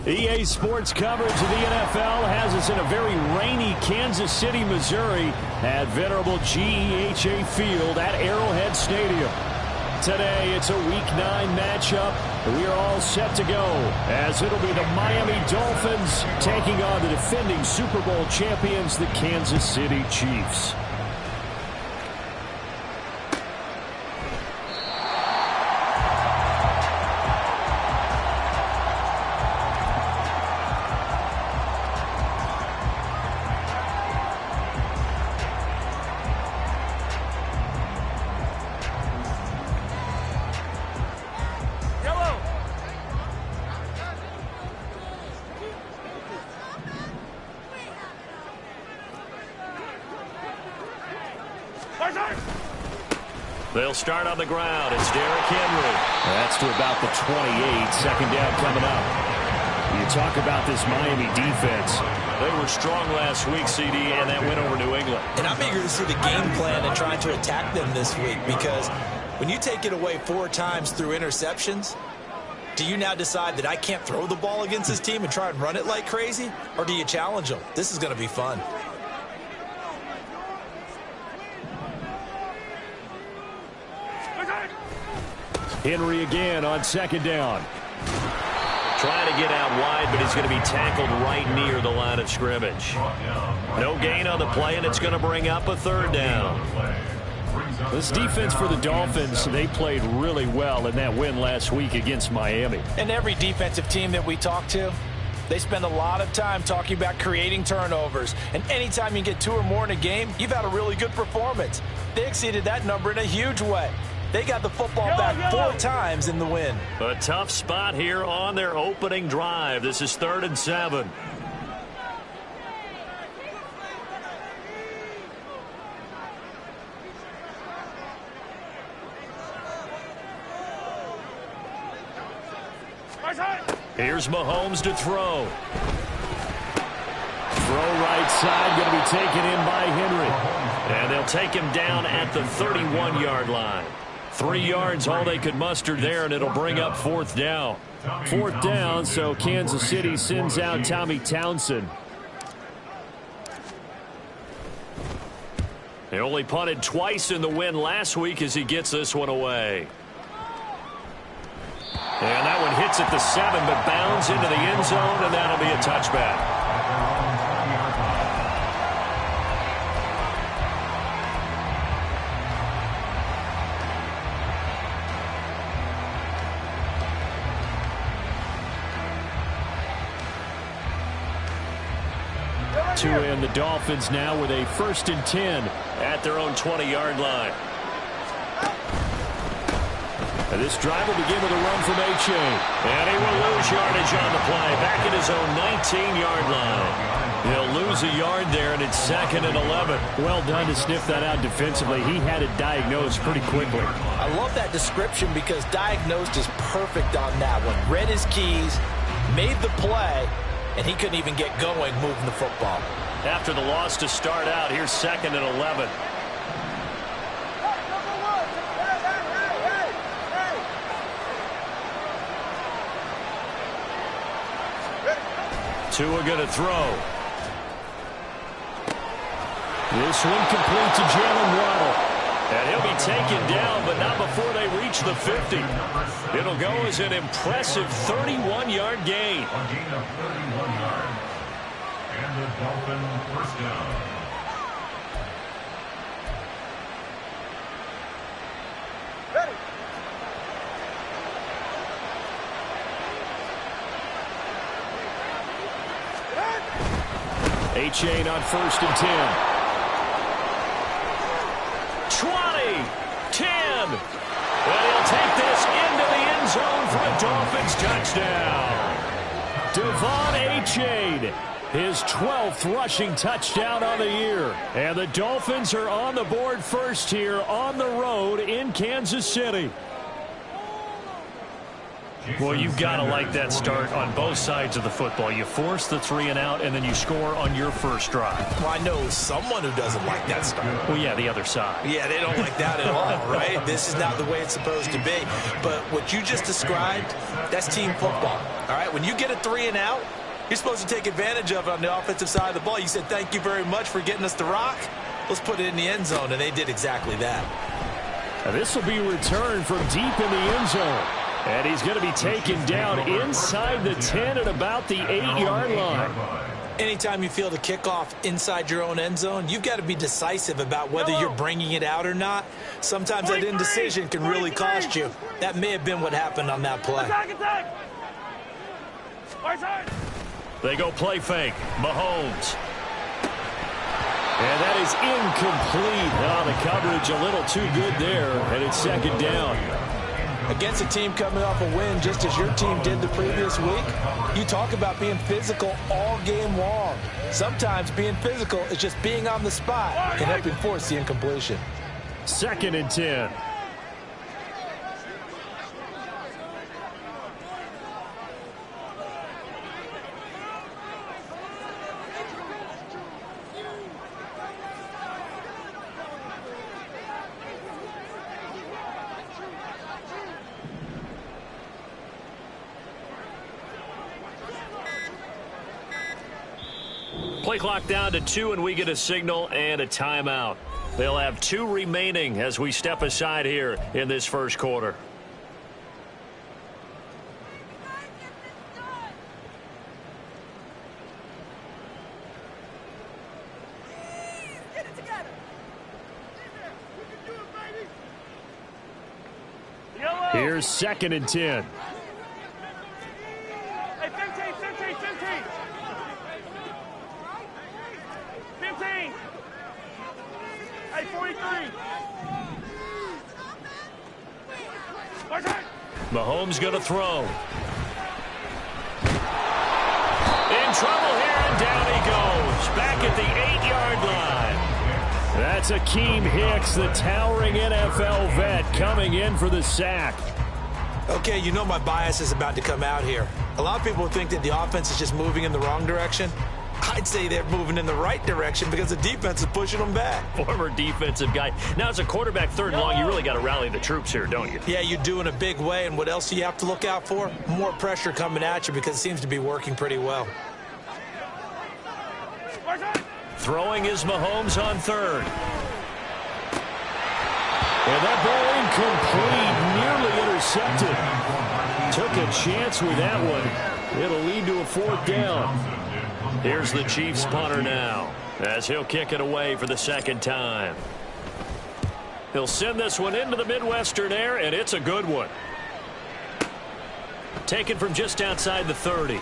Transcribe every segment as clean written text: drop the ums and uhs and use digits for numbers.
EA Sports coverage of the NFL has us in a very rainy Kansas City, Missouri at venerable GEHA Field at Arrowhead Stadium. Today, it's a Week 9 matchup. We are all set to go as it'll be the Miami Dolphins taking on the defending Super Bowl champions, the Kansas City Chiefs. They'll start on the ground. It's Derrick Henry. That's to about the 28. Second down coming up. You talk about this Miami defense. They were strong last week, CD, and that went over New England. And I'm eager to see the game plan and trying to attack them this week, because when you take it away 4 times through interceptions, do you now decide that I can't throw the ball against this team and try and run it like crazy? Or do you challenge them? This is going to be fun. Henry again on second down. Trying to get out wide, but he's going to be tackled right near the line of scrimmage. No gain on the play, and it's going to bring up a third down. This defense for the Dolphins, they played really well in that win last week against Miami. And every defensive team that we talk to, they spend a lot of time talking about creating turnovers. And anytime you get 2 or more in a game, you've had a really good performance. They exceeded that number in a huge way. They got the football back 4 times in the win. A tough spot here on their opening drive. This is 3rd and 7. Here's Mahomes to throw. Throw right side, going to be taken in by Henry. And they'll take him down at the 31-yard line. 3 yards, all they could muster there, and it'll bring up 4th down. 4th down, so Kansas City sends out Tommy Townsend. He only punted twice in the win last week as he gets this one away. And that one hits at the 7, but bounds into the end zone, and that'll be a touchback. And the Dolphins now with a 1st and 10 at their own 20-yard line. And this drive will begin with a run from A-Chain. And he will lose yardage on the play, back at his own 19-yard line. He'll lose a yard there, and it's 2nd and 11. Well done to sniff that out defensively. He had it diagnosed pretty quickly. I love that description because diagnosed is perfect on that one. Read his keys, made the play, and he couldn't even get going moving the football. After the loss to start out, here's 2nd and 11. Tua going to throw. This one complete to Jalen Waddle. And he'll be taken down, but not before they reach the 50. It'll go as an impressive 31-yard gain. And the Dolphin 1st down. A-Chain on 1st and 10. 20, 10. And he'll take this into the end zone for a Dolphins touchdown. Devon A-Chain, his 12th rushing touchdown on the year. And the Dolphins are on the board first here on the road in Kansas City. Well, you've got to like that start on both sides of the football. You force the 3 and out, and then you score on your first drive. Well, I know someone who doesn't like that start. Well, yeah, the other side. Yeah, they don't like that at all, right? This is not the way it's supposed to be. But what you just described, that's team football, all right? When you get a 3 and out, you're supposed to take advantage of it on the offensive side of the ball. You said, thank you very much for getting us the rock. Let's put it in the end zone, and they did exactly that. This will be returned from deep in the end zone. And he's going to be taken down inside the 10 at about the 8-yard line. Anytime you feel the kickoff inside your own end zone, you've got to be decisive about whether you're bringing it out or not. Sometimes that indecision can really cost you. That may have been what happened on that play. They go play fake. Mahomes. And that is incomplete. Oh, the coverage a little too good there, and it's second down. Against a team coming off a win just as your team did the previous week, you talk about being physical all game long. Sometimes being physical is just being on the spot and helping force the incompletion. 2nd and 10. Play clock down to 2, and we get a signal and a timeout. They'll have 2 remaining as we step aside here in this first quarter. Here's 2nd and 10. Hey, 15. 15. Hey, 43. Mahomes going to throw. In trouble here, and down he goes. Back at the 8-yard line. That's Akeem Hicks, the towering NFL vet, coming in for the sack. Okay, you know my bias is about to come out here. A lot of people think that the offense is just moving in the wrong direction. I'd say they're moving in the right direction because the defense is pushing them back. Former defensive guy. Now, as a quarterback 3rd and long, you really got to rally the troops here, don't you? Yeah, you do in a big way. And what else do you have to look out for? More pressure coming at you because it seems to be working pretty well. Throwing is Mahomes on 3rd. And that ball incomplete, nearly intercepted. Took a chance with that one. It'll lead to a 4th down. Here's the Chiefs punter now, as he'll kick it away for the 2nd time. He'll send this one into the Midwestern air, and it's a good one. Taken from just outside the 30.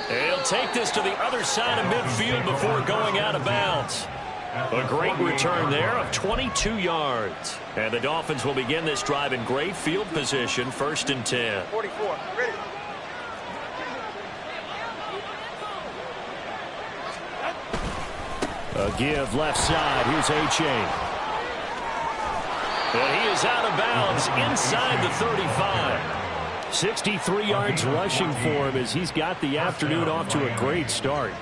He'll take this to the other side of midfield before going out of bounds. A great return there of 22 yards. And the Dolphins will begin this drive in great field position, 1st and 10. 44. Ready. A give left side. Here's A-Chain. And he is out of bounds inside the 35. 63 yards rushing for him as he's got the afternoon off to a great start.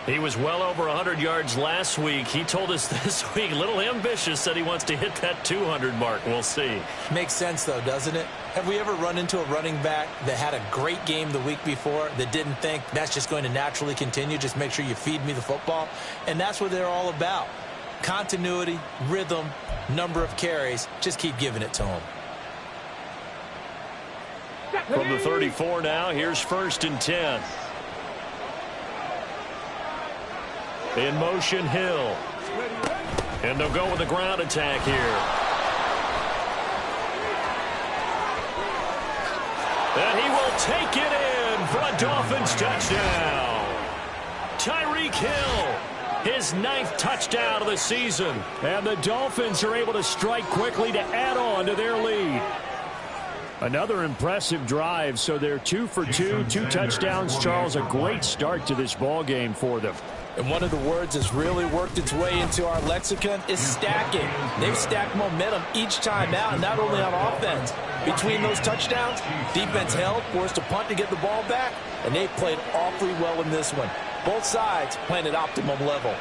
He was well over 100 yards last week. He told us this week, a little ambitious, that he wants to hit that 200 mark. We'll see. Makes sense, though, doesn't it? Have we ever run into a running back that had a great game the week before that didn't think that's just going to naturally continue? Just make sure you feed me the football. And that's what they're all about. Continuity, rhythm, number of carries. Just keep giving it to them. From the 34 now, here's 1st and 10. In motion, Hill. And they'll go with the ground attack here. And he will take it in for a Dolphins touchdown. Tyreek Hill, his 9th touchdown of the season. And the Dolphins are able to strike quickly to add on to their lead. Another impressive drive, so they're 2 for 2, 2 touchdowns. Charles, a great start to this ball game for them. And one of the words that's really worked its way into our lexicon is stacking. They've stacked momentum each time out, not only on offense. Between those touchdowns, defense held, forced a punt to get the ball back, and they played awfully well in this one. Both sides playing at optimum level.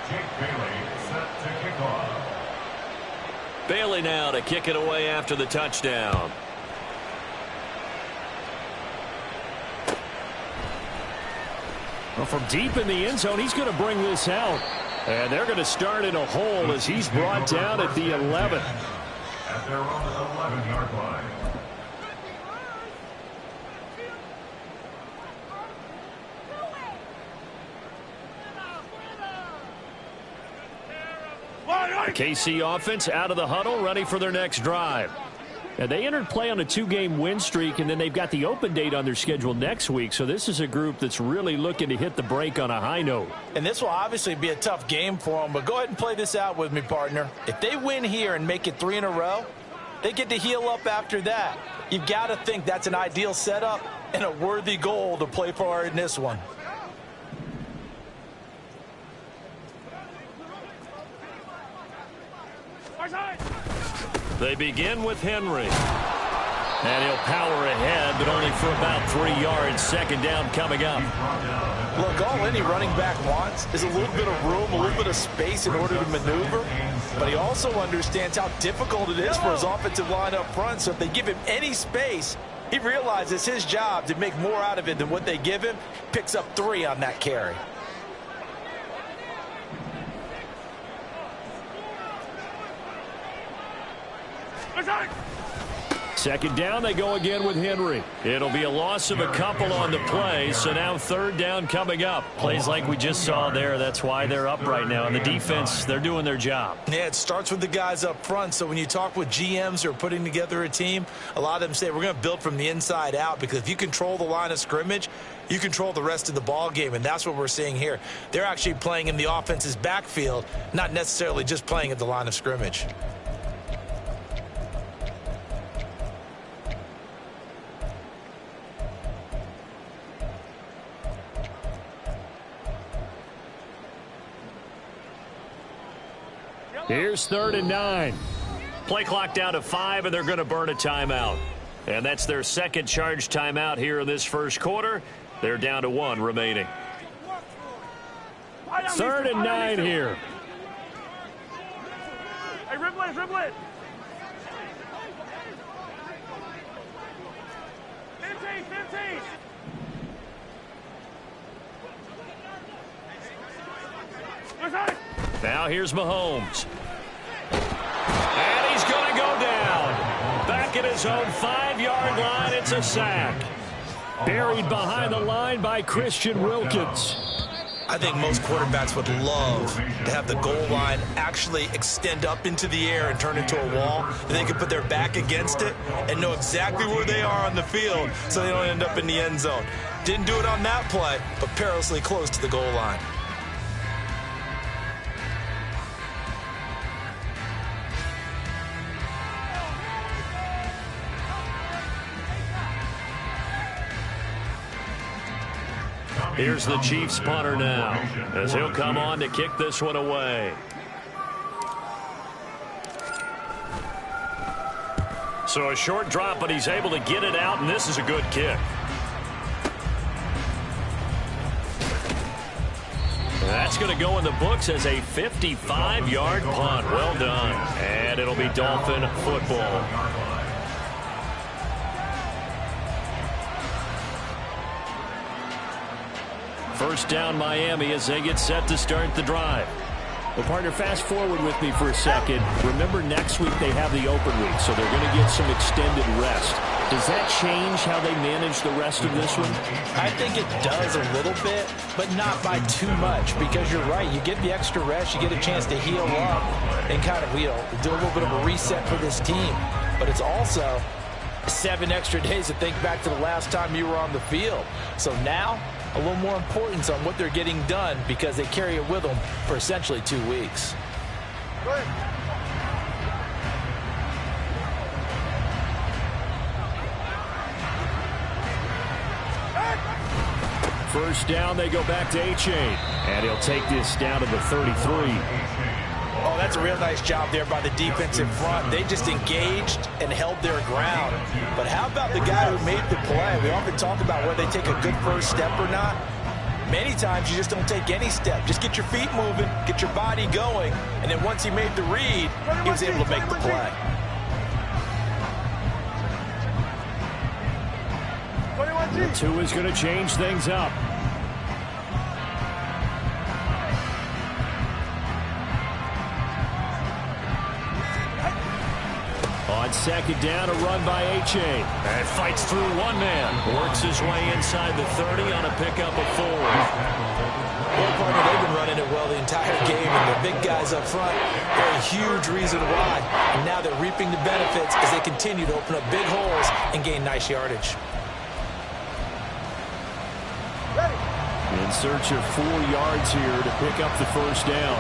Jake Bailey set to kick off. Bailey now to kick it away after the touchdown. Well, from deep in the end zone, he's going to bring this out. And they're going to start in a hole as he's brought down at the 11. At their own 11-yard line. The KC offense out of the huddle, ready for their next drive. Now, they entered play on a 2-game win streak, and then they've got the open date on their schedule next week. So this is a group that's really looking to hit the break on a high note. And this will obviously be a tough game for them, but go ahead and play this out with me, partner. If they win here and make it 3 in a row, they get to heal up after that. You've got to think that's an ideal setup and a worthy goal to play for in this one. They begin with Henry. And he'll power ahead, but only for about 3 yards. Second down coming up. Look, all any running back wants is a little bit of room, a little bit of space in order to maneuver. But he also understands how difficult it is for his offensive line up front. So if they give him any space, he realizes his job to make more out of it than what they give him. Picks up 3 on that carry. Second down, they go again with Henry. It'll be a loss of a couple on the play, so now third down coming up. Plays like we just saw there, that's why they're up right now. And the defense, they're doing their job. Yeah, it starts with the guys up front. So when you talk with GMs who are putting together a team, a lot of them say we're going to build from the inside out, because if you control the line of scrimmage, you control the rest of the ball game, and that's what we're seeing here. They're actually playing in the offense's backfield, not necessarily just playing at the line of scrimmage. Here's 3rd and 9. Play clock down to 5, and they're going to burn a timeout. And that's their second charge timeout here in this first quarter. They're down to 1 remaining. 3rd and 9 here. Hey, dribble it, dribble it. 15, 15. Now here's Mahomes. And he's going to go down. Back at his own 5-yard line, it's a sack. Buried behind the line by Christian Wilkins. I think most quarterbacks would love to have the goal line actually extend up into the air and turn into a wall, and they can put their back against it and know exactly where they are on the field so they don't end up in the end zone. Didn't do it on that play, but perilously close to the goal line. Here's the Chiefs punter now, as he'll come on to kick this one away. So a short drop, but he's able to get it out, and this is a good kick. That's going to go in the books as a 55-yard punt. Well done. And it'll be Dolphin football. First down Miami as they get set to start the drive. Well, partner, fast forward with me for a second. Remember, next week they have the open week, so they're going to get some extended rest. Does that change how they manage the rest of this one? I think it does a little bit, but not by too much, because you're right. You get the extra rest, you get a chance to heal up and kind of, do a little bit of a reset for this team. But it's also 7 extra days to think back to the last time you were on the field. So now, a little more importance on what they're getting done, because they carry it with them for essentially 2 weeks. first down, they go back to A-Chain. And he'll take this down to the 33. Oh, that's a real nice job there by the defensive front. They just engaged and held their ground. But how about the guy who made the play? We often talk about whether they take a good first step or not. Many times you just don't take any step. Just get your feet moving, get your body going, and then once he made the read, he was able to make the play. Two is going to change things up. On second down, a run by A-Chain. And fights through one man. Works his way inside the 30 on a pickup of 4. Well, partner, they've been running it well the entire game, and the big guys up front, they're a huge reason why. And now they're reaping the benefits as they continue to open up big holes and gain nice yardage. In search of 4 yards here to pick up the first down.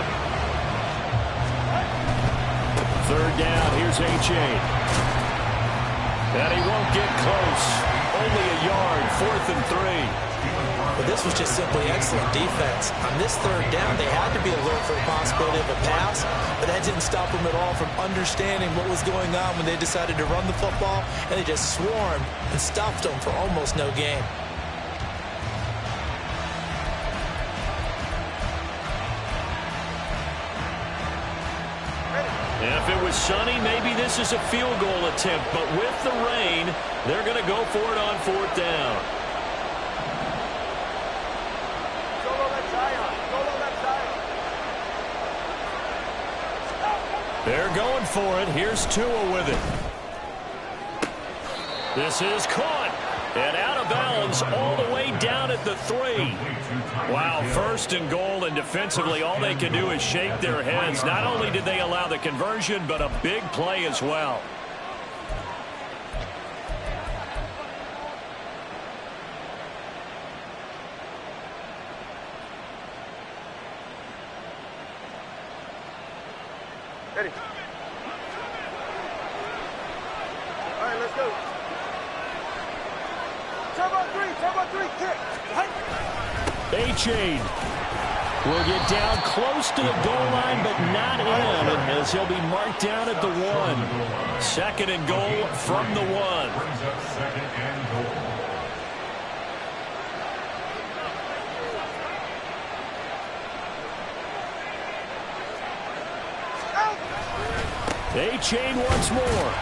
Third down, here's A-Chain. And he won't get close. Only a yard, 4th and 3. But this was just simply excellent defense. On this third down, they had to be alert for the possibility of a pass, but that didn't stop them at all from understanding what was going on when they decided to run the football, and they just swarmed and stuffed them for almost no gain. If it was sunny, maybe this is a field goal attempt, but with the rain, they're going to go for it on 4th down. They're going for it. Here's Tua with it. This is caught and out of bounds all the way down at the 3. Wow, 1st and goal, and defensively all they can do is shake their heads. Not only did they allow the conversion, but a big play as well. Ready. All right, let's go. Turbo 3, kick. A-Chain will get down close to the goal line, but not in, as he'll be marked down at the 1. 2nd and goal from the 1. Brings up 2nd and goal. A-Chain once more,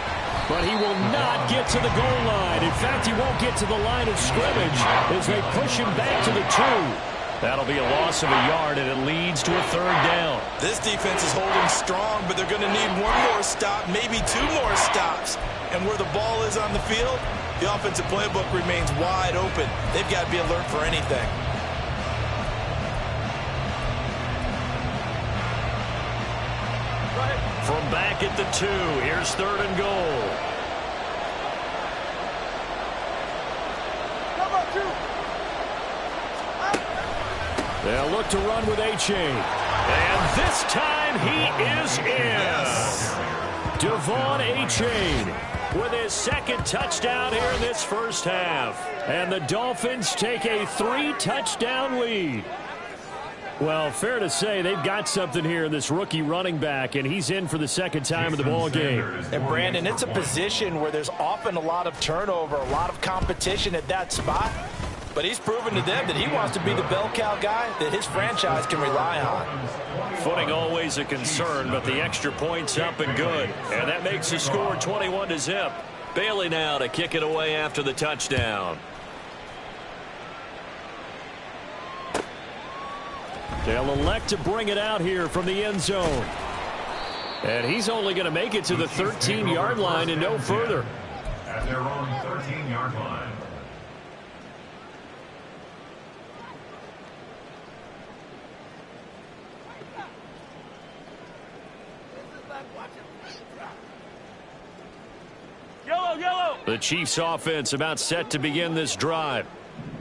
but he will not get to the goal line. In fact, he won't get to the line of scrimmage as they push him back to the 2. That'll be a loss of a yard, and it leads to a 3rd down. This defense is holding strong, but they're going to need 1 more stop, maybe 2 more stops. And where the ball is on the field, the offensive playbook remains wide open. They've got to be alert for anything. From back at the 2, here's 3rd and goal. They'll look to run with A-Chain. And this time he is in. Devon A-Chain With his 2nd touchdown here in this first half. And the Dolphins take a 3-touchdown lead. Well, fair to say they've got something here in this rookie running back, and he's in for the 2nd time of the ball game. And Brandon, it's a position where there's often a lot of turnover, a lot of competition at that spot. But he's proven to them that he wants to be the bell cow guy that his franchise can rely on. Footing always a concern, but the extra point's up and good. And that makes the score 21-0. Bailey now to kick it away after the touchdown. They'll elect to bring it out here from the end zone. And he's only going to make it to the 13-yard line and no further. At their own 13-yard line. Yellow. The Chiefs offense about set to begin this drive.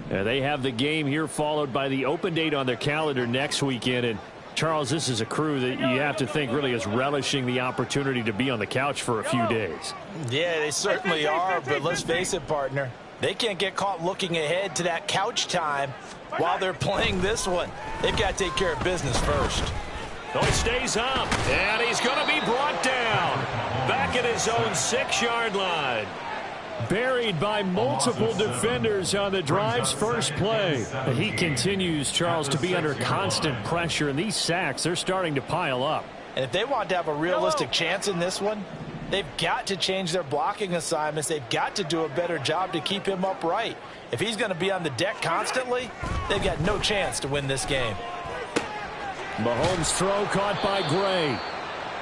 They have the game here followed by the open date on their calendar next weekend. And Charles, this is a crew that you have to think really is relishing the opportunity to be on the couch for a few days. Yeah, they certainly are, but let's face it, partner. They can't get caught looking ahead to that couch time while they're playing this one, they've got to take care of business first. Oh, he stays up, and he's going to be brought down. Back at his own 6-yard line. Buried by multiple defenders on the drive's first play. He continues, Charles, to be under constant pressure, and these sacks, they're starting to pile up. And if they want to have a realistic chance in this one, they've got to change their blocking assignments. They've got to do a better job to keep him upright. If he's going to be on the deck constantly, they've got no chance to win this game. Mahomes' throw caught by Gray.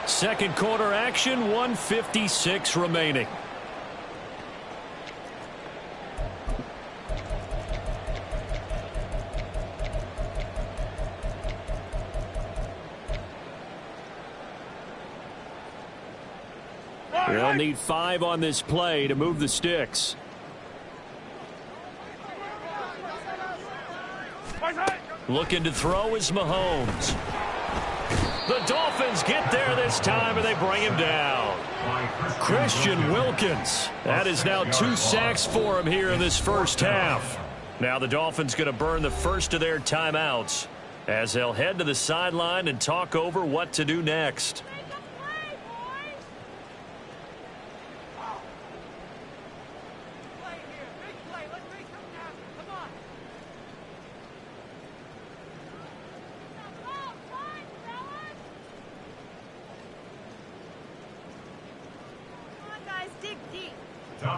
Second quarter action, 1:56 remaining. They'll need 5 on this play to move the sticks. Looking to throw is Mahomes. The Dolphins get there this time, and they bring him down. Christian Wilkins. That is now 2 sacks for him here in this first half. Now the Dolphins going to burn the first of their timeouts as they'll head to the sideline and talk over what to do next.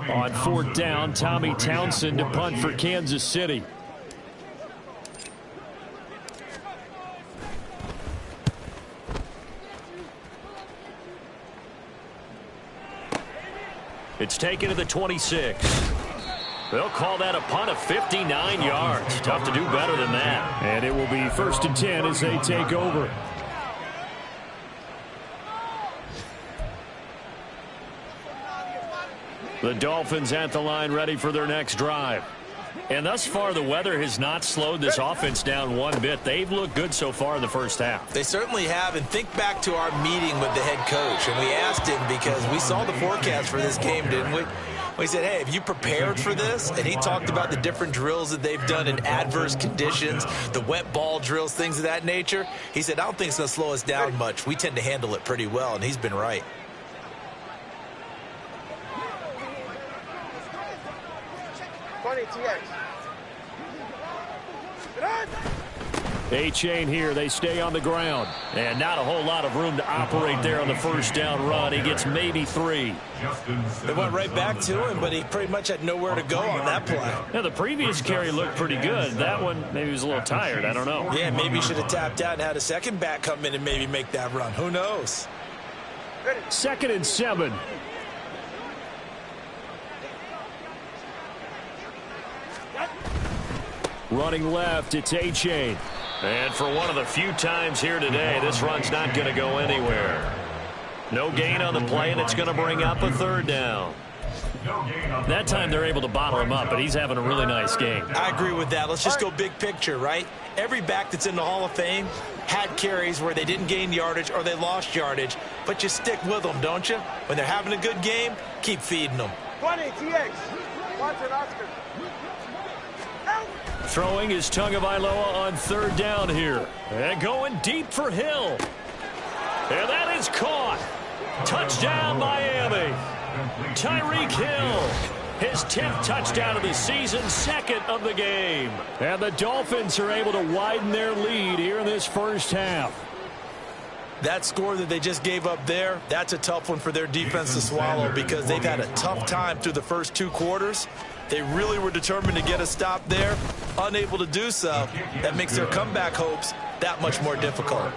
On 4th down, Tommy Townsend to punt for Kansas City. It's taken to the 26. They'll call that a punt of 59 yards. Tough to do better than that. And it will be 1st and 10 as they take over. The Dolphins at the line ready for their next drive. And thus far, the weather has not slowed this offense down one bit. They've looked good so far in the first half. They certainly have. And think back to our meeting with the head coach. And we asked him because we saw the forecast for this game, didn't we? We said, hey, have you prepared for this? And he talked about the different drills that they've done in adverse conditions, the wet ball drills, things of that nature. He said, I don't think it's going to slow us down much. We tend to handle it pretty well, and he's been right. A-chain here. They stay on the ground. And not a whole lot of room to operate there on the first down run. He gets maybe 3. They went right back to him, but he pretty much had nowhere to go on that play. Now, the previous carry looked pretty good. That one, maybe he was a little tired. I don't know. Yeah, maybe he should have tapped out and had a second back come in and maybe make that run. Who knows? 2nd and 7. Running left, it's A-chain. And for one of the few times here today, this run's not going to go anywhere. No gain on the play, and it's going to bring up a 3rd down. That time they're able to bottle him up, but he's having a really nice game. I agree with that. Let's just go big picture, right? Every back that's in the Hall of Fame had carries where they didn't gain yardage or they lost yardage, but you stick with them, don't you? When they're having a good game, keep feeding them. 20, TX. Watson, Oscar. Throwing is Tagovailoa on 3rd down here. And going deep for Hill. And that is caught. Touchdown, Miami. Tyreek Hill. His 10th touchdown of the season, 2nd of the game. And the Dolphins are able to widen their lead here in this first half. That score that they just gave up there, that's a tough one for their defense to swallow because they've had a tough time through the first 2 quarters. They really were determined to get a stop there, unable to do so. That makes their comeback hopes that much more difficult.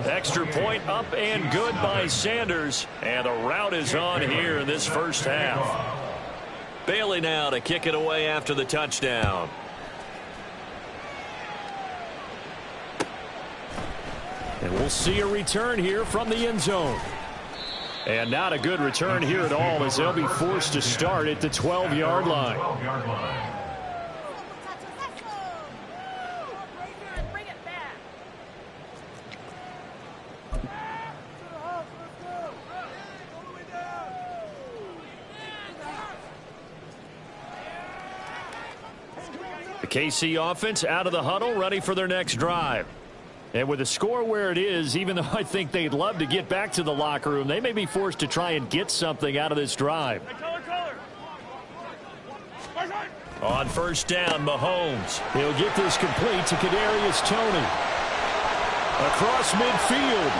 Extra point up and good by Sanders. And the route is on here in this first half. Bailey now to kick it away after the touchdown. And we'll see a return here from the end zone. And not a good return here at all as they'll be forced to start at the 12-yard line. The KC offense out of the huddle, ready for their next drive. And with the score where it is, even though I think they'd love to get back to the locker room, they may be forced to try and get something out of this drive. On first down, Mahomes. He'll get this complete to Kadarius Toney. Across midfield.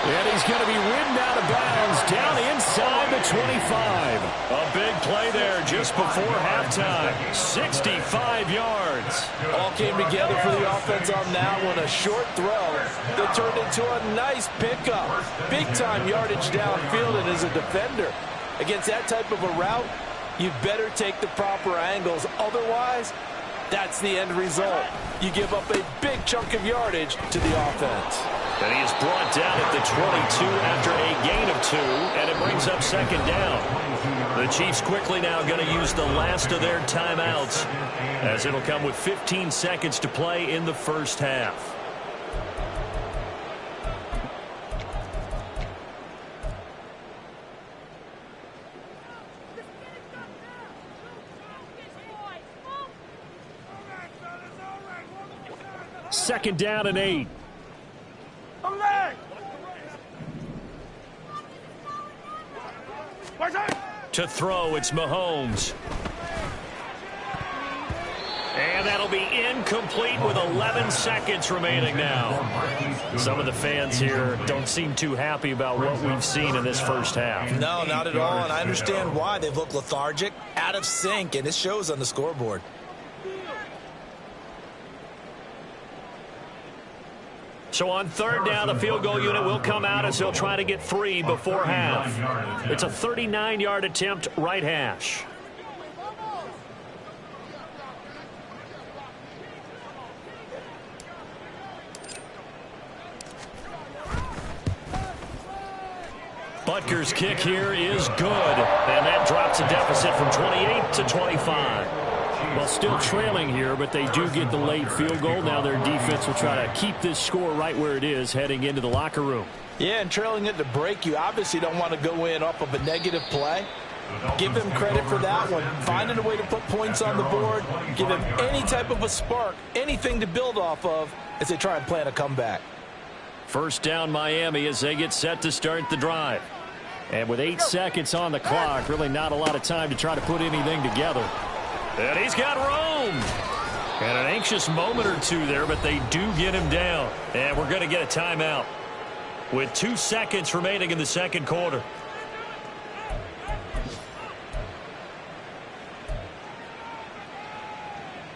And he's going to be ridden out of bounds down inside the 25. A big play there just before halftime. 65 yards. All came together for the offense on that one. A short throw that turned into a nice pickup. Big-time yardage downfield, and as a defender, against that type of a route, you better take the proper angles. Otherwise, that's the end result. You give up a big chunk of yardage to the offense. And he is brought down at the 22 after a gain of 2, and it brings up second down. The Chiefs quickly now going to use the last of their timeouts, as it'll come with 15 seconds to play in the first half. Second down and 8. To throw, it's Mahomes. And that'll be incomplete with 11 seconds remaining now. Some of the fans here don't seem too happy about what we've seen in this first half. No, not at all, and I understand why. They've looked lethargic, out of sync, and it shows on the scoreboard. So on third down, the field goal unit will come out as he'll try to get 3 before half. It's a 39-yard attempt, right hash. Butker's kick here is good, and that drops a deficit from 28 to 25. Well, still trailing here, but they do get the late field goal. Now their defense will try to keep this score right where it is heading into the locker room. Yeah, and trailing it to break, you obviously don't want to go in off of a negative play. Give him credit for that one. Finding a way to put points on the board. Give him any type of a spark, anything to build off of as they try and plan a comeback. First down, Miami, as they get set to start the drive. And with 8 seconds on the clock, really not a lot of time to try to put anything together. And he's got room. And an anxious moment or two there, but they do get him down. And we're going to get a timeout with 2 seconds remaining in the second quarter.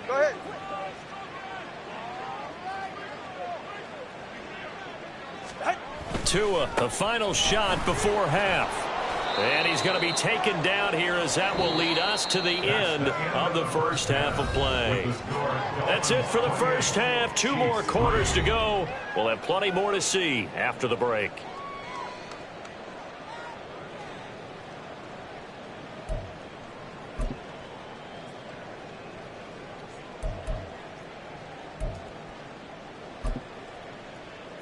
Go ahead. Tua, the final shot before half. And he's going to be taken down here as that will lead us to the end of the first half of play. That's it for the first half. 2 more quarters to go. We'll have plenty more to see after the break.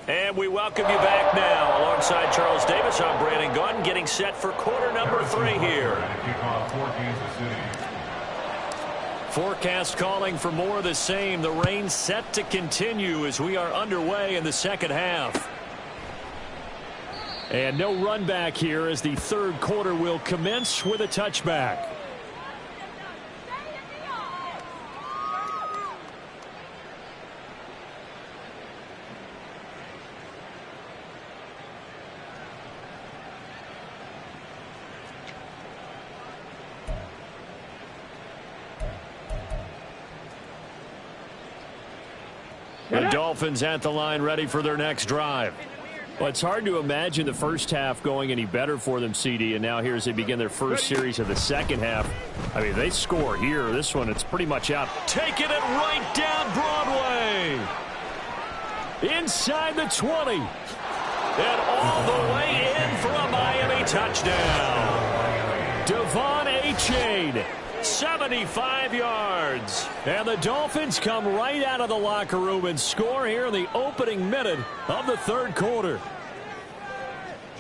And we welcome you back now. Alongside Charles Davis, I'm Brandon Gunn, getting set for quarter number 3 here. Forecast calling for more of the same. The rain set to continue as we are underway in the second half. And no run back here as the third quarter will commence with a touchback. The Dolphins at the line ready for their next drive. Well, it's hard to imagine the first half going any better for them, CD, and now here as they begin their first series of the second half. I mean, they score here. This one, it's pretty much out. Taking it right down Broadway. Inside the 20. And all the way in for a Miami touchdown. Devon Achane. 75 yards. And the Dolphins come right out of the locker room and score here in the opening minute of the third quarter.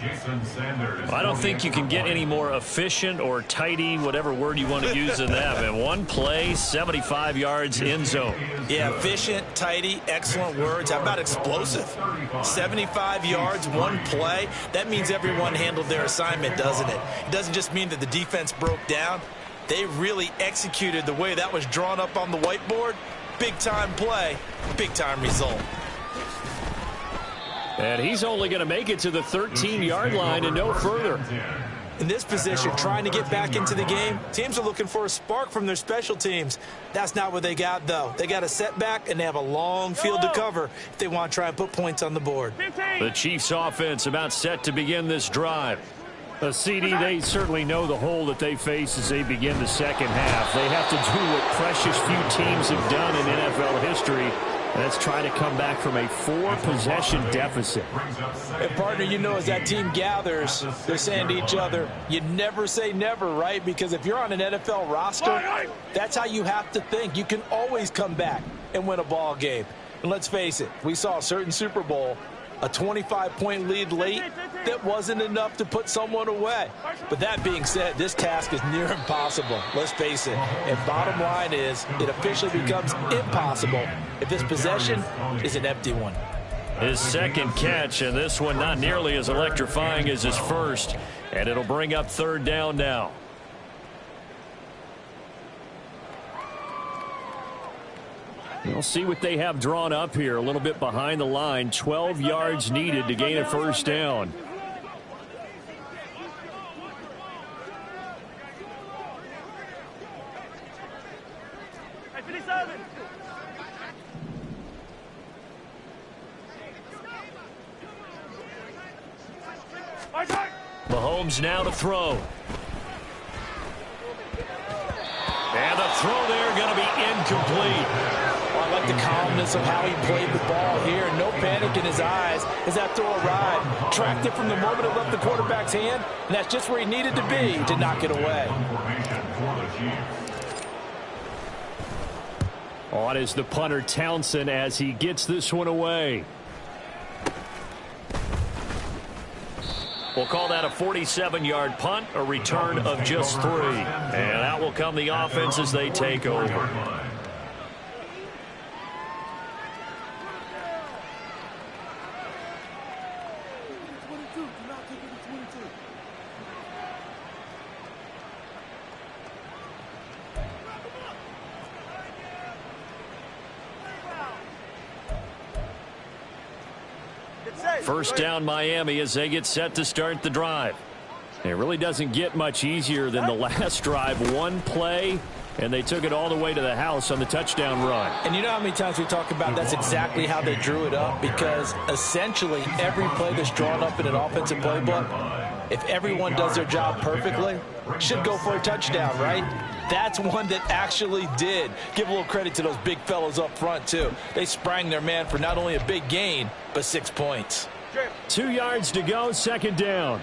I don't think you can get any more efficient or tidy, whatever word you want to use in that. And one play, 75 yards in zone. Yeah, efficient, tidy, excellent words. How about explosive? 75 yards, one play. That means everyone handled their assignment, doesn't it? It doesn't just mean that the defense broke down. They really executed the way that was drawn up on the whiteboard. Big-time play, big-time result. And he's only going to make it to the 13-yard line and no further. In this position, trying to get back into the game, teams are looking for a spark from their special teams. That's not what they got, though. They got a setback, and they have a long field to cover if they want to try and put points on the board. The Chiefs' offense about set to begin this drive. CD, they certainly know the hole that they face as they begin the second half. They have to do what precious few teams have done in NFL history. That's trying to come back from a 4-possession deficit. And, partner, you know, as that team gathers, they're saying to each other, you never say never, right? Because if you're on an NFL roster, that's how you have to think. You can always come back and win a ball game. And let's face it, we saw a certain Super Bowl, a 25-point lead late, that wasn't enough to put someone away. But that being said, this task is near impossible. Let's face it. And bottom line is, it officially becomes impossible if this possession is an empty one. His second catch, and this one not nearly as electrifying as his first. And it'll bring up third down now. We'll see what they have drawn up here. A little bit behind the line. 12 yards needed to gain a first down. Mahomes now to throw. And the throw there going to be incomplete. I like the calmness of how he played the ball here. No panic in his eyes as that throw arrived. Tracked it from the moment it left the quarterback's hand, and that's just where he needed to be to knock it away. On is the punter Townsend as he gets this one away. We'll call that a 47-yard punt, a return of just 3. And out will come the offense as they take over. First down Miami as they get set to start the drive. It really doesn't get much easier than the last drive. One play, and they took it all the way to the house on the touchdown run. And you know how many times we talk about that's exactly how they drew it up, because essentially every play that's drawn up in an offensive playbook, if everyone does their job perfectly, should go for a touchdown, right? That's one that actually did. Give a little credit to those big fellows up front, too. They sprang their man for not only a big gain, but 6 points. 2 yards to go, second down.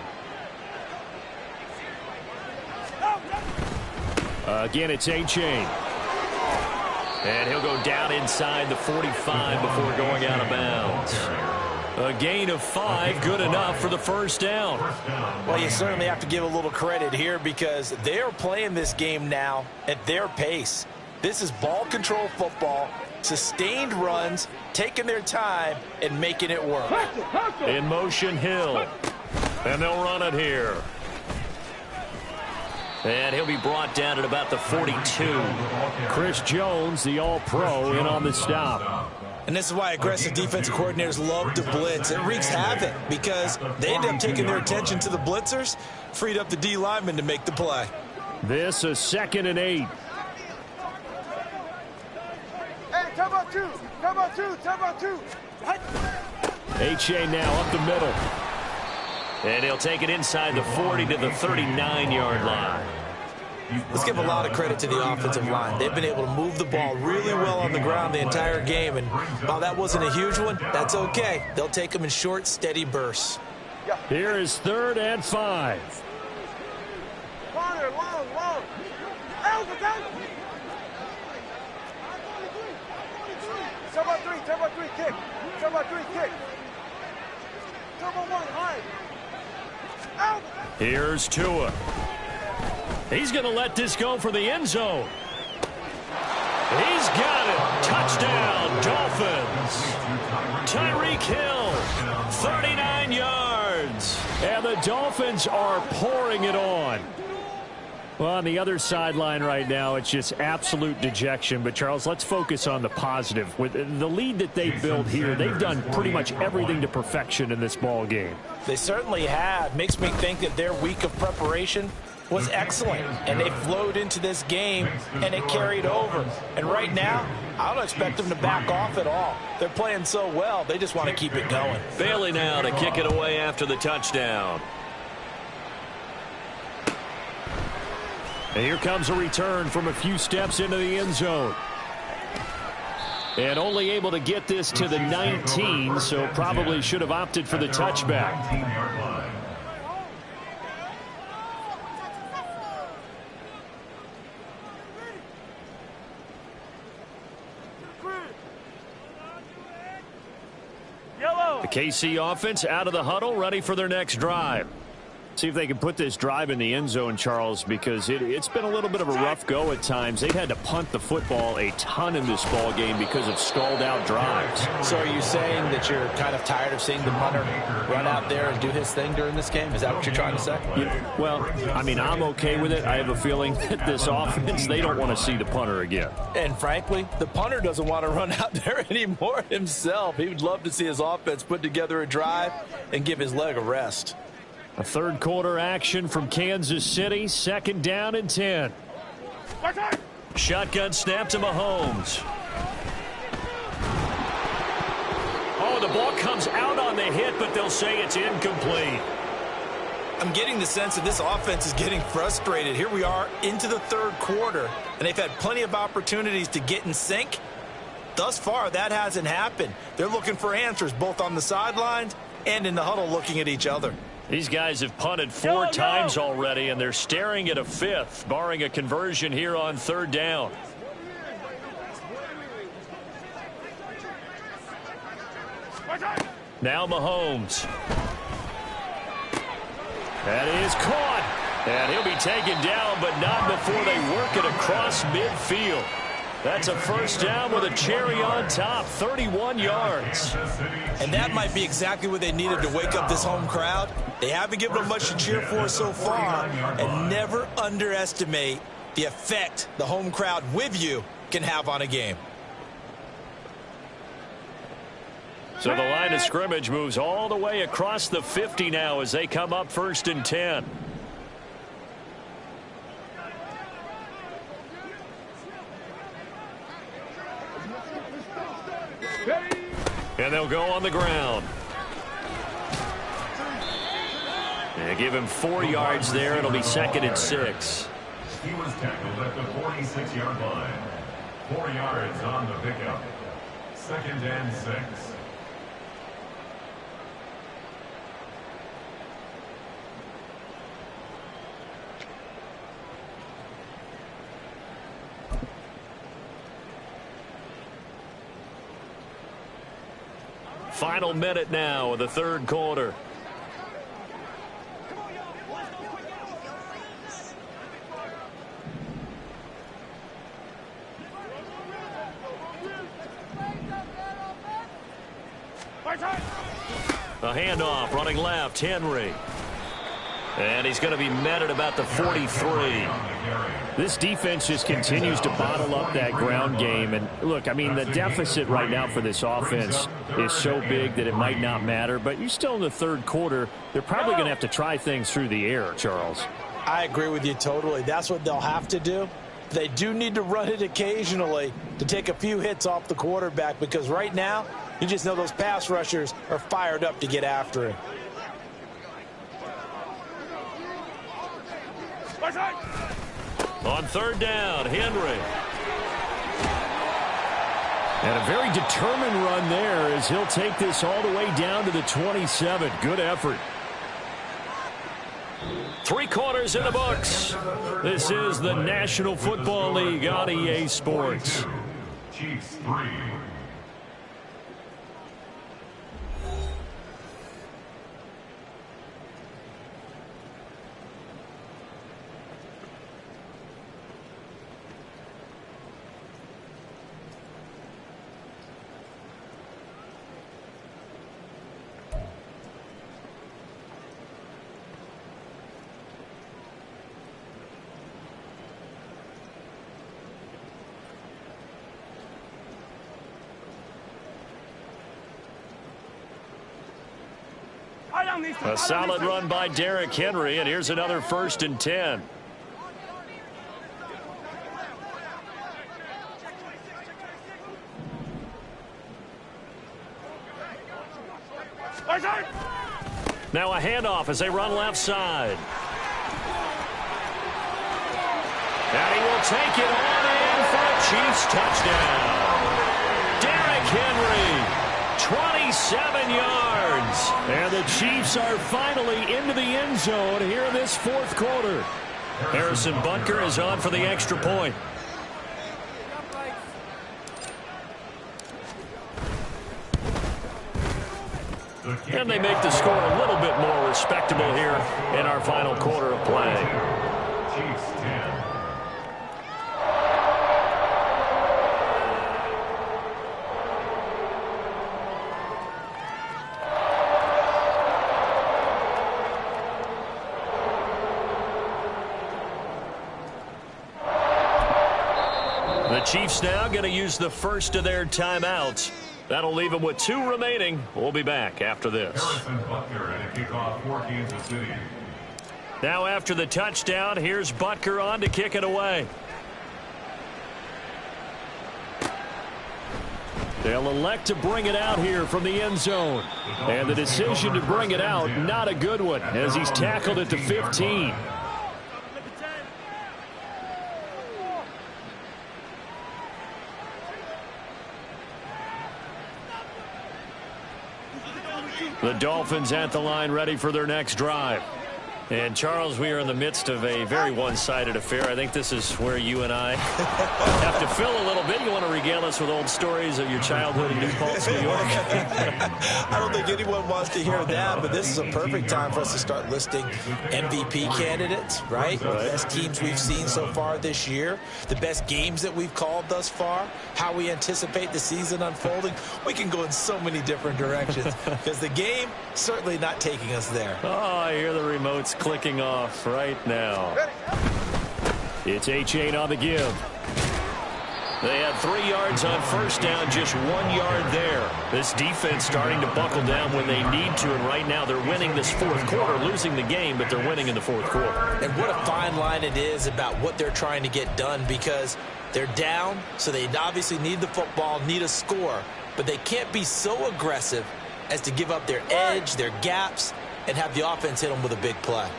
Again, it's A-Chain. And he'll go down inside the 45 before going out of bounds. A gain of 5, good enough for the first down. Well, you certainly have to give a little credit here because they're playing this game now at their pace. This is ball control football, sustained runs, taking their time, and making it work. In motion, Hill. And they'll run it here. And he'll be brought down at about the 42. Chris Jones, the all-pro, in on the stop. And this is why aggressive defensive coordinators love to blitz. It wreaks havoc because they end up taking their attention to the blitzers, freed up the D lineman to make the play. This is 2nd and 8. Hey, time out 2. Time out 2. Time out 2. A-Chain now up the middle. And he'll take it inside the 40 to the 39-yard line. Let's give a lot of credit to the offensive line. They've been able to move the ball really well on the ground the entire game. And while that wasn't a huge one, that's okay. They'll take them in short, steady bursts. Here is 3rd and 5. Corner, long. Turbo 3, kick. Turbo 3, kick. Turbo 1, high. Here's Tua. He's going to let this go for the end zone. He's got it. Touchdown, Dolphins. Tyreek Hill, 39 yards. And the Dolphins are pouring it on. Well, on the other sideline right now, it's just absolute dejection. But, Charles, let's focus on the positive. With the lead that they built here, they've done pretty much everything to perfection in this ball game. They certainly have. Makes me think that their week of preparation was excellent, and they flowed into this game, and it carried over. And right now, I don't expect them to back off at all. They're playing so well, they just want to keep it going. Bailey now to kick it away after the touchdown. And here comes a return from a few steps into the end zone. And only able to get this to the 19, so probably should have opted for the touchback. The KC offense out of the huddle, ready for their next drive. See if they can put this drive in the end zone, Charles, because it's been a little bit of a rough go at times. They've had to punt the football a ton in this ball game because of stalled out drives. So are you saying that you're kind of tired of seeing the punter run out there and do his thing during this game? Is that what you're trying to say? Yeah, well, I mean, I'm okay with it. I have a feeling that this offense, they don't want to see the punter again. And frankly, the punter doesn't want to run out there anymore himself. He would love to see his offense put together a drive and give his leg a rest. A third quarter action from Kansas City, 2nd down and 10. Shotgun snap to Mahomes. Oh, the ball comes out on the hit, but they'll say it's incomplete. I'm getting the sense that this offense is getting frustrated. Here we are into the third quarter, and they've had plenty of opportunities to get in sync. Thus far, that hasn't happened. They're looking for answers both on the sidelines and in the huddle looking at each other. These guys have punted 4 times already, and they're staring at a 5th, barring a conversion here on 3rd down. Now Mahomes. That is caught. And he'll be taken down, but not before they work it across midfield. That's a first down with a cherry on top, 31 yards. And that might be exactly what they needed to wake up this home crowd. They haven't given them much to cheer for so far, and never underestimate the effect the home crowd with you can have on a game. So the line of scrimmage moves all the way across the 50 now as they come up 1st and 10. And they'll go on the ground. They give him 4 yards there. It'll be 2nd and 6. He was tackled at the 46-yard line. 4 yards on the pickup. 2nd and 6. Final minute now of the third quarter. A handoff running left, Henry. And he's going to be met at about the 43. This defense just continues to bottle up that ground game. And look, I mean, the deficit right now for this offense is so big that it might not matter. But you're still in the third quarter. They're probably going to have to try things through the air, Charles. I agree with you totally. That's what they'll have to do. They do need to run it occasionally to take a few hits off the quarterback, because right now, you just know those pass rushers are fired up to get after him. On 3rd down, Henry. And a very determined run there as he'll take this all the way down to the 27. Good effort. 3 quarters in the books. This is the National Football League on EA Sports. Chiefs 3. A solid run by Derrick Henry, and here's another 1st and 10. Now a handoff as they run left side. And he will take it on in for a Chiefs touchdown. Derrick Henry, 27 yards. And the Chiefs are finally into the end zone here in this 4th quarter. Harrison Butker is on for the extra point. And they make the score a little bit more respectable here in our final quarter of play. Chiefs 10. The Chiefs now going to use the first of their timeouts. That'll leave them with 2 remaining. We'll be back after this. Harrison Butker and a kickoff for Kansas City. Now after the touchdown, here's Butker on to kick it away. They'll elect to bring it out here from the end zone. And the decision to bring it out, not a good one, as he's tackled at the 15. The Dolphins at the line, ready for their next drive. And, Charles, we are in the midst of a very one-sided affair. I think this is where you and I have to fill a little bit. You want to regale us with old stories of your childhood in New Paltz, New York? I don't think anyone wants to hear that, but this is a perfect time for us to start listing MVP candidates, right? The best teams we've seen so far this year, the best games that we've called thus far, how we anticipate the season unfolding. We can go in so many different directions because the game certainly not taking us there. Oh, I hear the remotes clicking off right now. It's H8 on the give. They had 3 yards on first down, just 1 yard there. This defense starting to buckle down when they need to, and right now they're winning this 4th quarter, losing the game, but they're winning in the 4th quarter. And what a fine line it is about what they're trying to get done, because they're down, so they obviously need the football, need a score, but they can't be so aggressive as to give up their edge, their gaps, and have the offense hit them with a big play.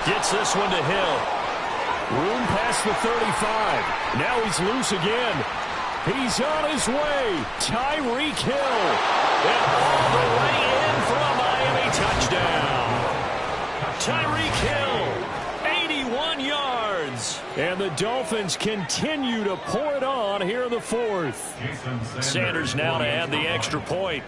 Gets this one to Hill. Room past the 35. Now he's loose again. He's on his way. Tyreek Hill. And all the way in for a Miami touchdown. Tyreek Hill, 81 yards. And the Dolphins continue to pour it on here in the 4th. Sanders now to add the extra point.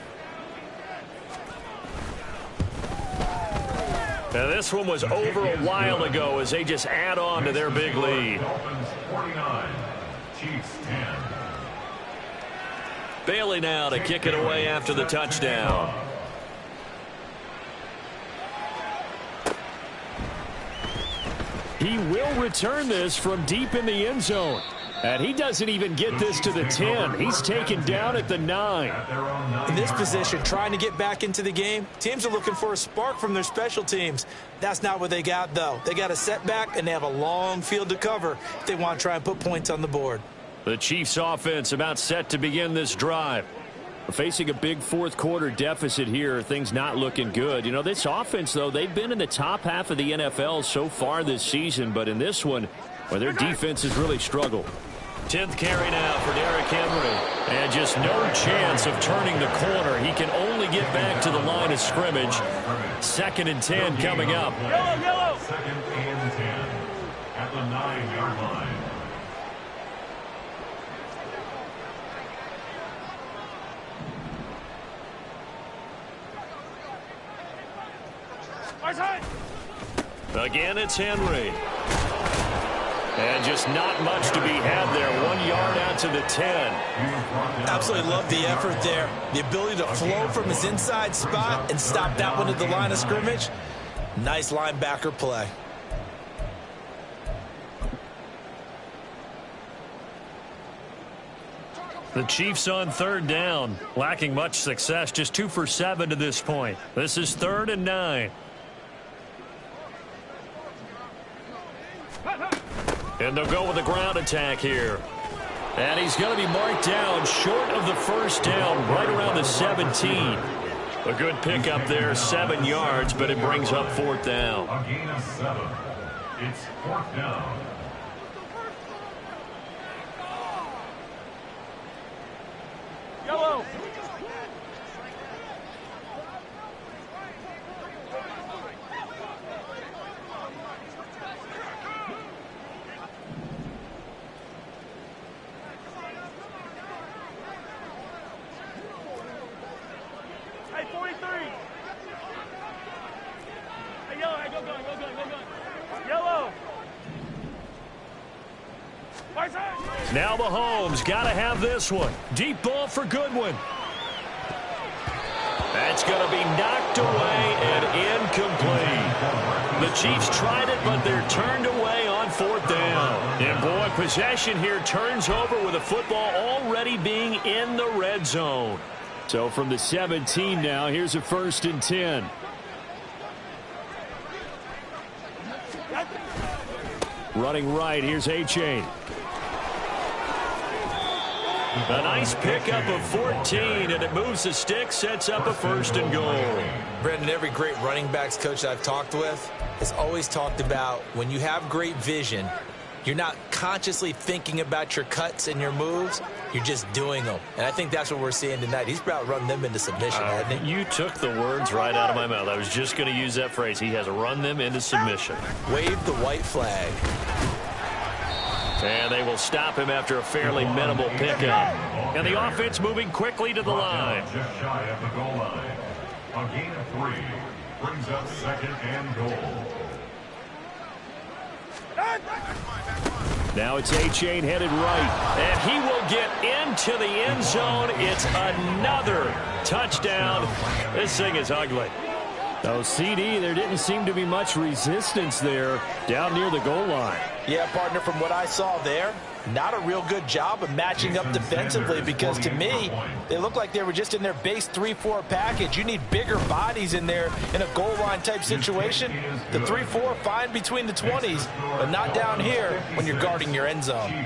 Now this one was over a while ago as they just add on to their big lead. Dolphins 49, Chiefs 10. Bailey now to kick it away after the touchdown. He will return this from deep in the end zone. And he doesn't even get this to the 10. He's taken down at the 9. In this position, trying to get back into the game, teams are looking for a spark from their special teams. That's not what they got, though. They got a setback, and they have a long field to cover if they want to try and put points on the board. The Chiefs offense about set to begin this drive. Facing a big 4th quarter deficit here, things not looking good. You know, this offense, though, they've been in the top half of the NFL so far this season, but in this one, well, their defense has really struggled. 10th carry now for Derrick Henry. And just no chance of turning the corner. He can only get back to the line of scrimmage. 2nd and 10 coming up. 2nd and 10 at the 9-yard line. Again, it's Henry. And just not much to be had there. 1 yard out to the 10. Absolutely love the effort there. The ability to flow from his inside spot and stop that one at the line of scrimmage. Nice linebacker play. The Chiefs on third down, lacking much success, just 2 for 7 to this point. This is 3rd and 9. And they'll go with a ground attack here. And he's going to be marked down short of the first down, right around the 17. A good pickup there, 7 yards, but it brings up 4th down. A gain of 7. It's 4th down. Yellow. Hey, 43. Hey, yellow. Hey, go gun. Yellow. Right side. Now Mahomes got to have this one. Deep ball for Goodwin. That's going to be knocked away and incomplete. The Chiefs tried it, but they're turned away on 4th down. And boy, possession here turns over with the football already being in the red zone. So from the 17 now, here's a 1st and 10. Running right, here's A-Chain. A nice pickup of 14, and it moves the stick, sets up a 1st and goal. Brendan, every great running backs coach I've talked with has always talked about when you have great vision, you're not consciously thinking about your cuts and your moves. You're just doing them. And I think that's what we're seeing tonight. He's about to run them into submission, hasn't he? You took the words right out of my mouth. I was just going to use that phrase. He has run them into submission. Wave the white flag. And they will stop him after a fairly minimal pickup. And the offense moving quickly to the line. Just shy of the goal line. A gain of 3 brings up 2nd and goal. Now it's A-Chain headed right. And he will get into the end zone. It's another touchdown. This thing is ugly. Oh, CD, there didn't seem to be much resistance there down near the goal line. Yeah, partner, from what I saw there, not a real good job of matching up defensively because to me, they look like they were just in their base 3-4 package. You need bigger bodies in there in a goal line type situation. The 3-4 fine between the 20s, but not down here when you're guarding your end zone.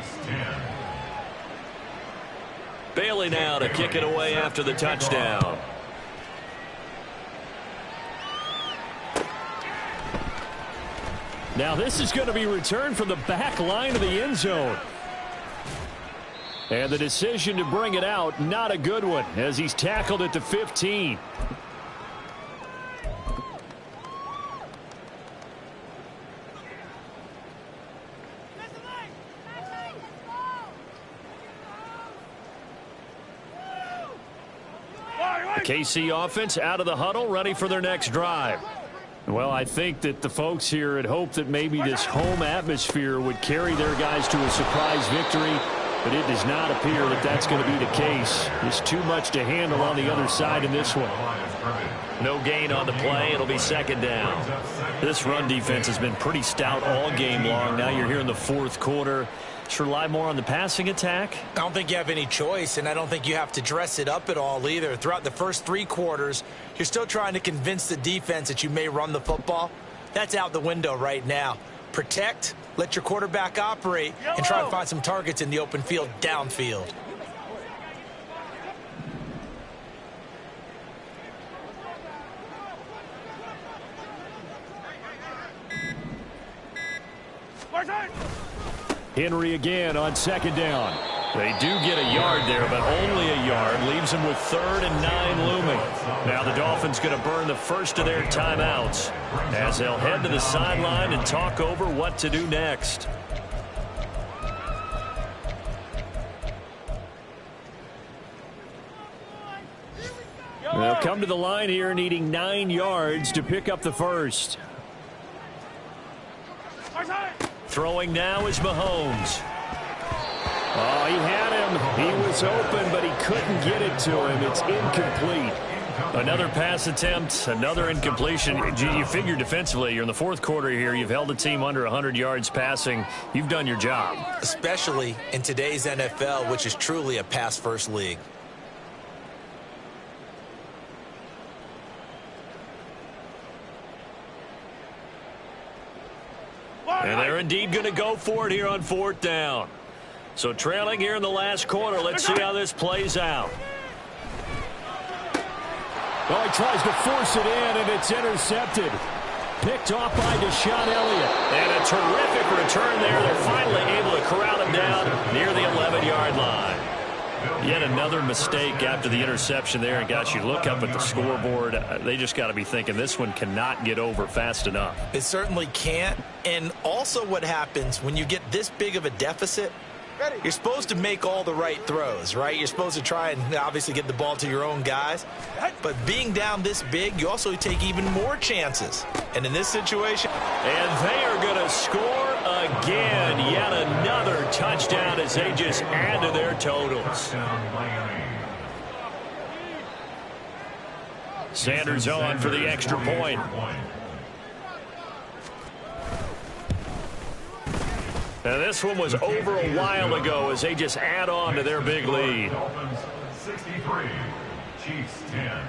Bailey now to kick it away after the touchdown. Now this is going to be returned from the back line of the end zone. And the decision to bring it out, not a good one, as he's tackled at the 15. The KC offense out of the huddle, ready for their next drive. Well, I think that the folks here had hoped that maybe this home atmosphere would carry their guys to a surprise victory, but it does not appear that that's going to be the case. There's too much to handle on the other side in this one. No gain on the play. It'll be 2nd down. This run defense has been pretty stout all game long. Now you're here in the 4th quarter. Should rely more on the passing attack? I don't think you have any choice, and I don't think you have to dress it up at all either. Throughout the first 3 quarters, you're still trying to convince the defense that you may run the football. That's out the window right now. Protect, let your quarterback operate, and try and find some targets in the open field downfield. Henry again on 2nd down. They do get a yard there, but only a yard. Leaves them with 3rd and 9 looming. Now the Dolphins going to burn the first of their timeouts as they'll head to the sideline and talk over what to do next. They'll come to the line here needing 9 yards to pick up the first. Throwing now is Mahomes. Oh, he had him. He was open, but he couldn't get it to him. It's incomplete. Another pass attempt, another incompletion. You figure defensively, you're in the fourth quarter here. You've held the team under 100 yards passing. You've done your job. Especially in today's NFL, which is truly a pass-first league. And they're indeed going to go for it here on fourth down. So trailing here in the last quarter. Let's see how this plays out. Well, he tries to force it in, and it's intercepted. Picked off by Deshaun Elliott. And a terrific return there. They're finally able to corral him down near the 11-yard line. Yet another mistake after the interception there. And, gosh, you look up at the scoreboard. They just got to be thinking this one cannot get over fast enough. It certainly can't. And also what happens when you get this big of a deficit, you're supposed to make all the right throws, right? You're supposed to try and obviously get the ball to your own guys. But being down this big, you also take even more chances. And in this situation... And they are going to score again. Yet another touchdown as they just add to their totals. Sanders on for the extra point. Now this one was over a while ago as they just add on to their big lead. Dolphins 63, Chiefs 10.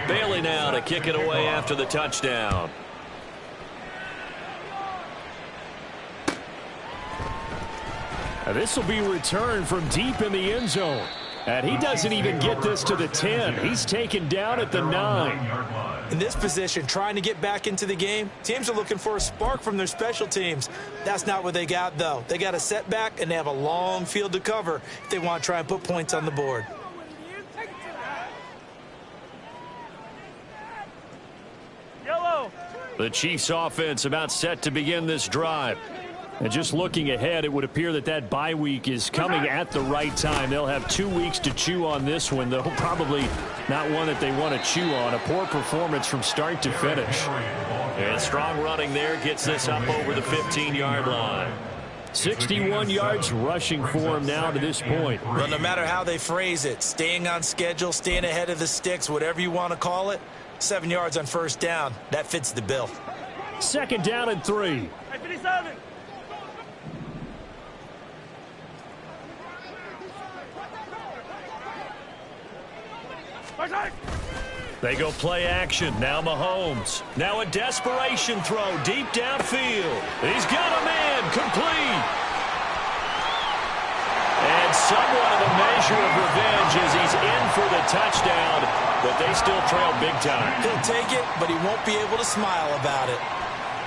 Bailey now to kick it away after the touchdown. Now this will be returned from deep in the end zone. And he doesn't even get this to the 10. He's taken down at the 9. In this position, trying to get back into the game, teams are looking for a spark from their special teams. That's not what they got, though. They got a setback, and they have a long field to cover if they want to try and put points on the board. The Chiefs offense about set to begin this drive. And just looking ahead, it would appear that that bye week is coming at the right time. They'll have 2 weeks to chew on this one, though probably not one that they want to chew on. A poor performance from start to finish. And strong running there gets this up over the 15-yard line. 61 yards rushing for him now to this point. Well, no matter how they phrase it, staying on schedule, staying ahead of the sticks, whatever you want to call it, 7 yards on first down, that fits the bill. Second down and 3. They go play action. Now Mahomes. Now a desperation throw deep downfield. He's got a man complete. And somewhat of a measure of revenge as he's in for the touchdown, but they still trail big time. He'll take it, but he won't be able to smile about it.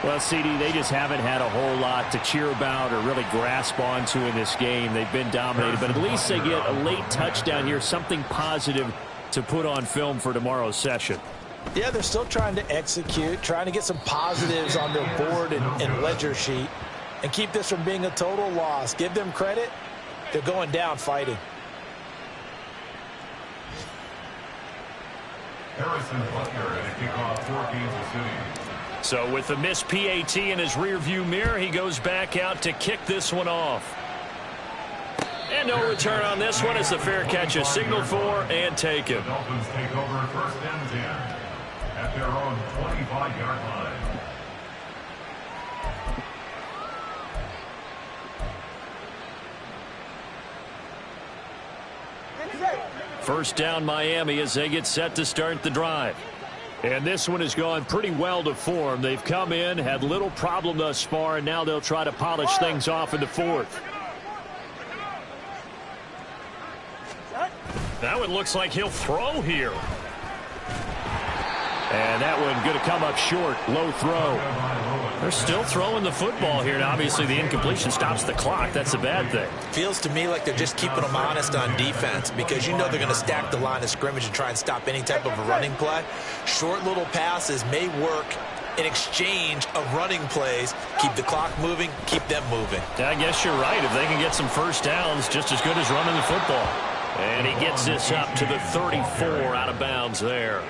Well, CD, they just haven't had a whole lot to cheer about or really grasp onto in this game. They've been dominated, but at least they get a late touchdown here, something positive to put on film for tomorrow's session. Yeah, they're still trying to execute, trying to get some positives on their board and ledger sheet and keep this from being a total loss. Give them credit. They're going down fighting. Harrison Butker at a kickoff for Kansas City. So with the missed PAT in his rearview mirror, he goes back out to kick this one off. And no return on this one as the fair catch is signaled for and taken. The Dolphins take over first and 10 at their own 25-yard line. First down Miami as they get set to start the drive. And this one has gone pretty well to form. They've come in, had little problem thus far, and now they'll try to polish things off in the fourth. That one looks like he'll throw here. And that one going to come up short. Low throw. They're still throwing the football here. And obviously the incompletion stops the clock. That's a bad thing. Feels to me like they're just keeping them honest on defense because you know they're going to stack the line of scrimmage and try and stop any type of a running play. Short little passes may work in exchange of running plays. Keep the clock moving, keep them moving. I guess you're right. If they can get some first downs, just as good as running the football. And he gets this up to the 34 out of bounds there.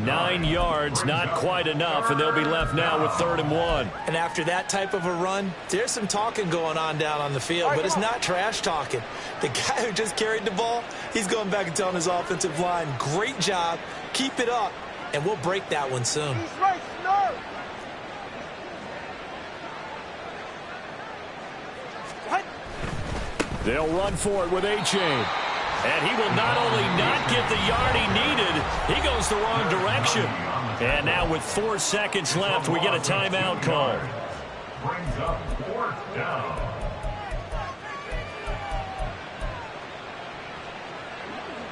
9 yards, not quite enough, and they'll be left now with 3rd and 1. And after that type of a run, there's some talking going on down on the field, but it's not trash talking. The guy who just carried the ball, he's going back and telling his offensive line, great job, keep it up, and we'll break that one soon. He's right, no. What? They'll run for it with A-Chain. And he will not only not get the yard he needed, he goes the wrong direction. And now with 4 seconds left, we get a timeout call. Brings up 4th down.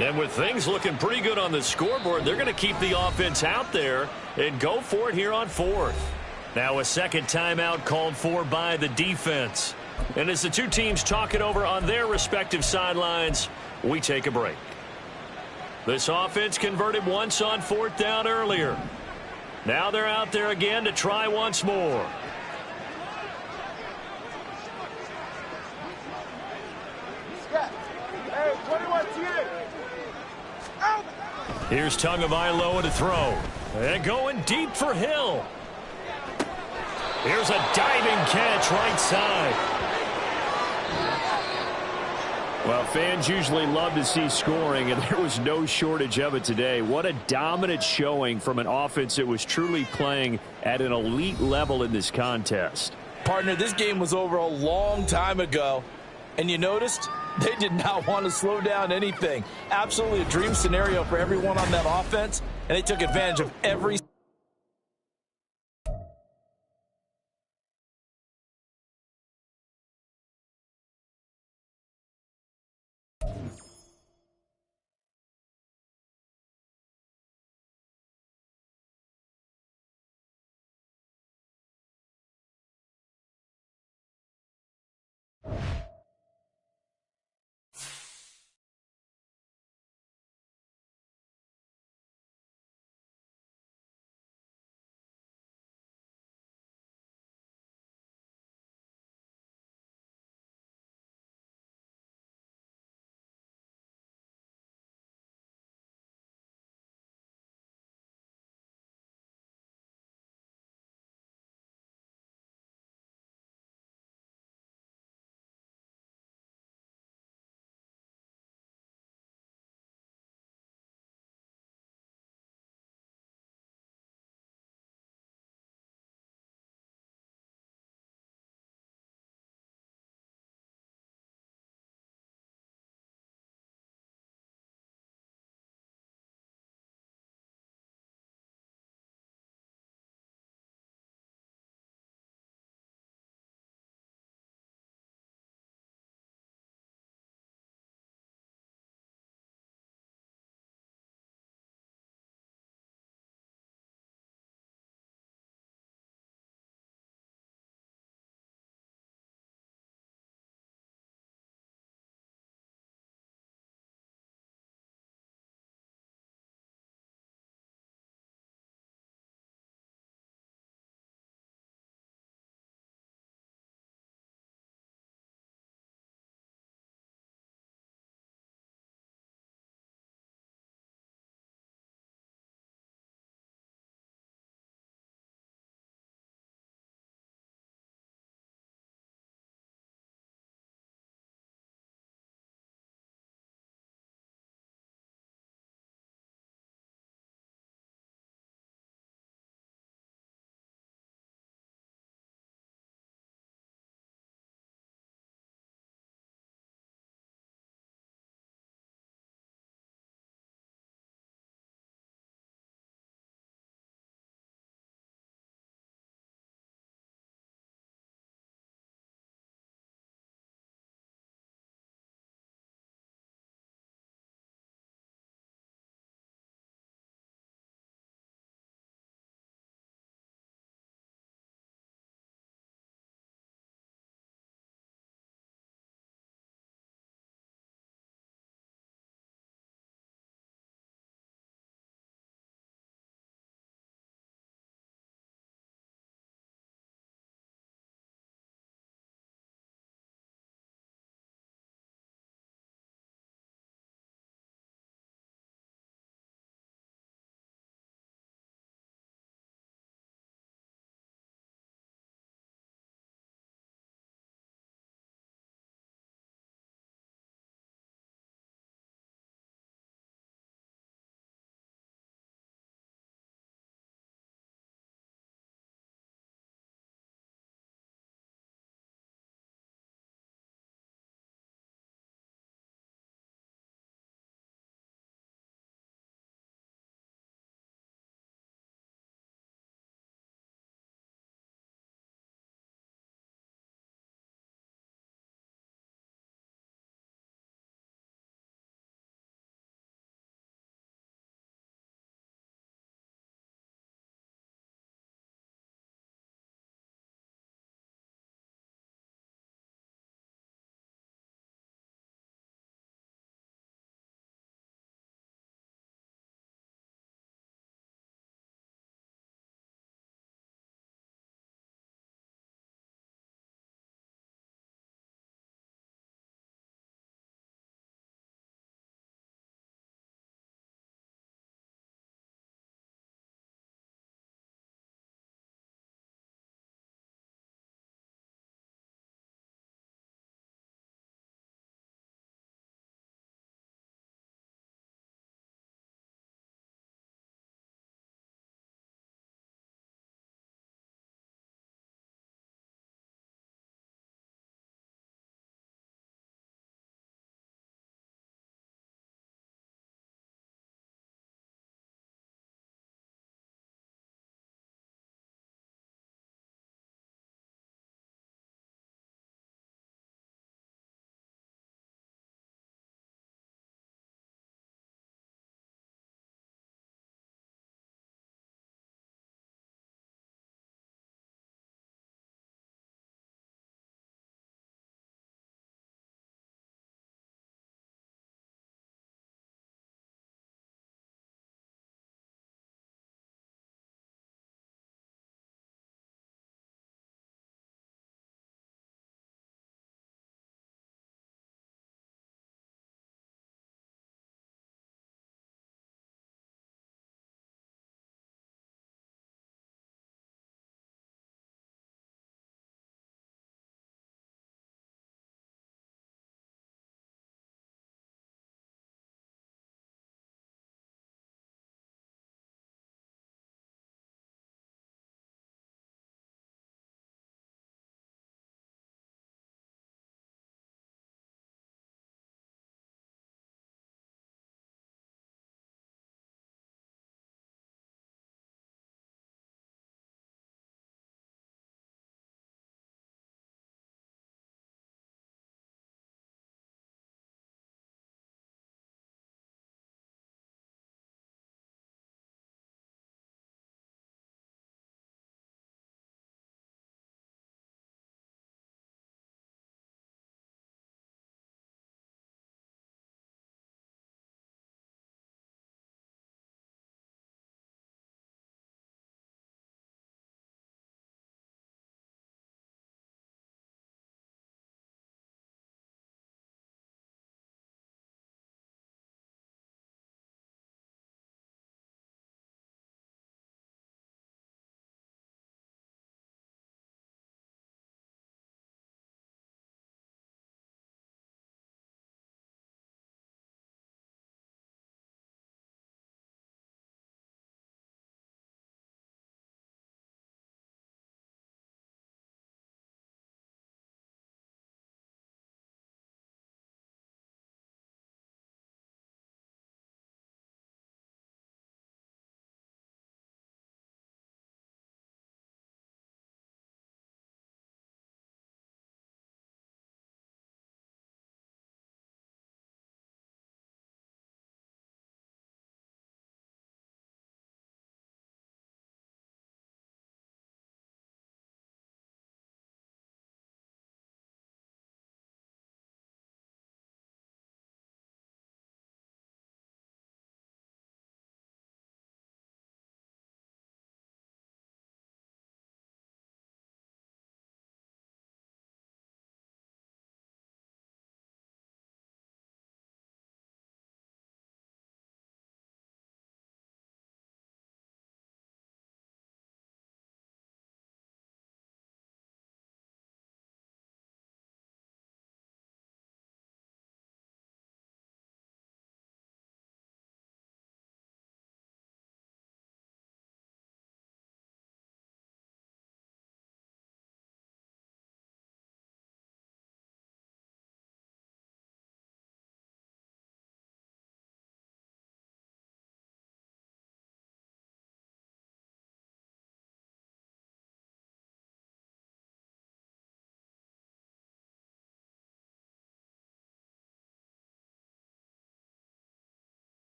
And with things looking pretty good on the scoreboard, they're going to keep the offense out there and go for it here on 4th. Now a second timeout called for by the defense. And as the two teams talk it over on their respective sidelines, we take a break. This offense converted once on 4th down earlier. Now they're out there again to try once more. Hey, 21 TA. Out. Here's Tagovailoa to throw. And going deep for Hill. Here's a diving catch right side. Well, fans usually love to see scoring, and there was no shortage of it today. What a dominant showing from an offense that was truly playing at an elite level in this contest. Partner, this game was over a long time ago, and you noticed they did not want to slow down anything. Absolutely a dream scenario for everyone on that offense, and they took advantage of every